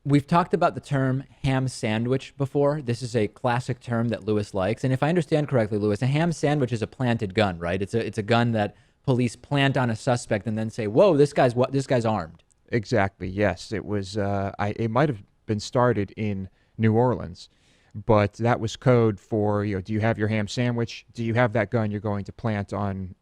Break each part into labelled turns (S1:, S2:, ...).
S1: We've talked about the term ham sandwich before. This is a classic term that Lewis likes. And if I understand correctly, Lewis, a ham sandwich is a planted gun, right? It's a gun that police plant on a suspect and then say, "Whoa, this guy's armed."
S2: Exactly. Yes, it was. It might have been started in New Orleans, but that was code for, do you have your ham sandwich? Do you have that gun you're going to plant on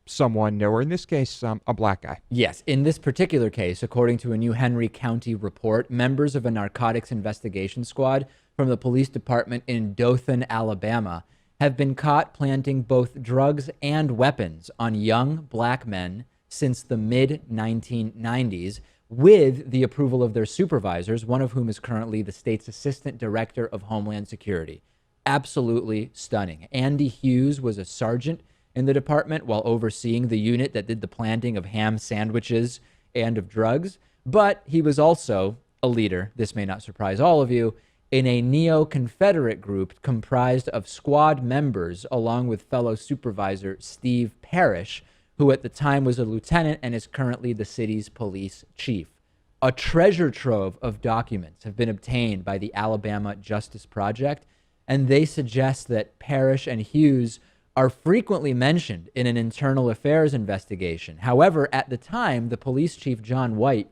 S2: someone, or in this case, a black guy?
S1: Yes, in this particular case, according to a new Henry County report, members of a narcotics investigation squad from the police department in Dothan, Alabama, have been caught planting both drugs and weapons on young black men since the mid 1990s, with the approval of their supervisors, one of whom is currently the state's assistant director of Homeland Security. Absolutely stunning. Andy Hughes was a sergeant in the department while overseeing the unit that did the planting of ham sandwiches and of drugs. But he was also a leader, this may not surprise all of you, in a neo-Confederate group comprised of squad members, along with fellow supervisor Steve Parrish, who at the time was a lieutenant and is currently the city's police chief. A treasure trove of documents have been obtained by the Alabama Justice Project, and they suggest that Parrish and Hughes are frequently mentioned in an internal affairs investigation. However, at the time, the police chief, John White,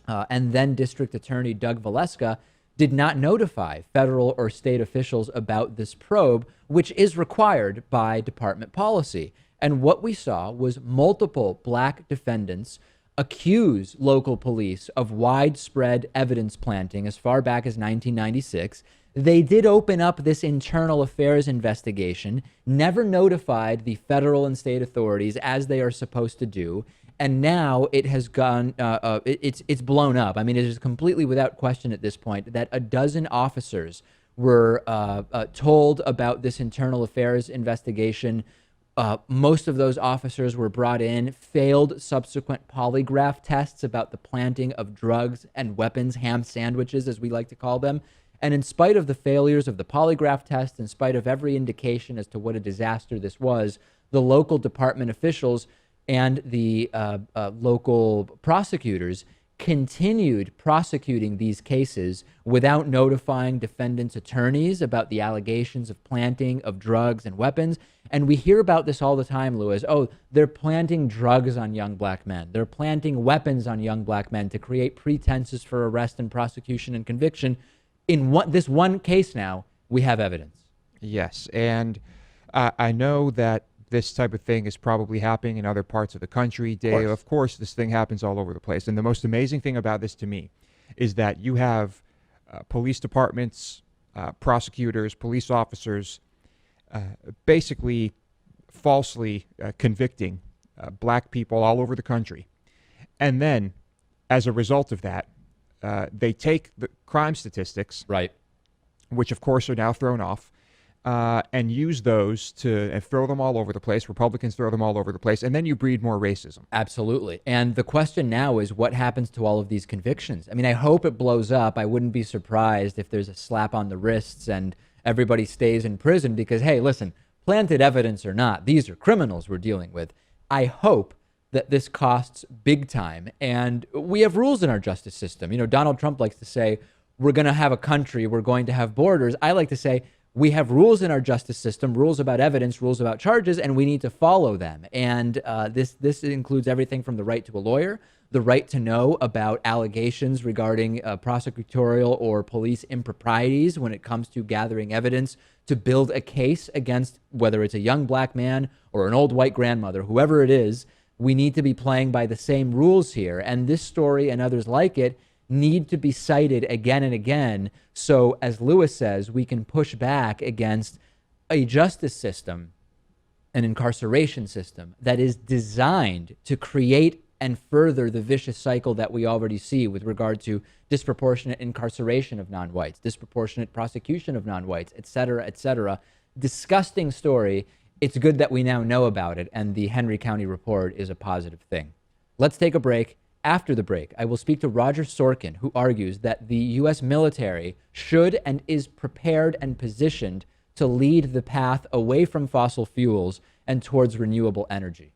S1: and then District Attorney Doug Valeska did not notify federal or state officials about this probe, which is required by department policy. And what we saw was multiple black defendants accuse local police of widespread evidence planting as far back as 1996. They did open up this internal affairs investigation, never notified the federal and state authorities as they are supposed to do, and now it has gone. It's blown up. I mean, it is completely without question at this point that a dozen officers were told about this internal affairs investigation. Most of those officers were brought in, failed subsequent polygraph tests about the planting of drugs and weapons, ham sandwiches, as we like to call them. And in spite of the failures of the polygraph test, in spite of every indication as to what a disaster this was, the local department officials and the local prosecutors continued prosecuting these cases without notifying defendants' attorneys about the allegations of planting of drugs and weapons. And we hear about this all the time, Lewis. Oh, they're planting drugs on young black men. They're planting weapons on young black men to create pretenses for arrest and prosecution and conviction. In this one case now, we have evidence.
S2: Yes, and I know that this type of thing is probably happening in other parts of the country, Dave. Of course, this thing happens all over the place. And the most amazing thing about this to me is that you have police departments, prosecutors, police officers basically falsely convicting black people all over the country. And then, as a result of that, they take the crime statistics,
S1: right,
S2: which of course are now thrown off, and use those and throw them all over the place. Republicans throw them all over the place, and then you breed more racism.
S1: Absolutely. And the question now is what happens to all of these convictions? I mean, I hope it blows up. I wouldn't be surprised if there's a slap on the wrists and everybody stays in prison because, hey, listen, planted evidence or not, these are criminals we're dealing with. I hope that this costs big time. And we have rules in our justice system. You know, Donald Trump likes to say, we're going to have a country, we're going to have borders. I like to say, we have rules in our justice system, rules about evidence, rules about charges, and we need to follow them. And this includes everything from the right to a lawyer, the right to know about allegations regarding prosecutorial or police improprieties when it comes to gathering evidence to build a case against whether it's a young black man or an old white grandmother, whoever it is. We need to be playing by the same rules here. And this story and others like it need to be cited again and again. So, as Lewis says, we can push back against a justice system, an incarceration system that is designed to create and further the vicious cycle that we already see with regard to disproportionate incarceration of non-whites, disproportionate prosecution of non-whites, et cetera, et cetera. Disgusting story. It's good that we now know about it, and the Henry County report is a positive thing. Let's take a break. After the break, I will speak to Roger Sorkin, who argues that the U.S. military should and is prepared and positioned to lead the path away from fossil fuels and towards renewable energy.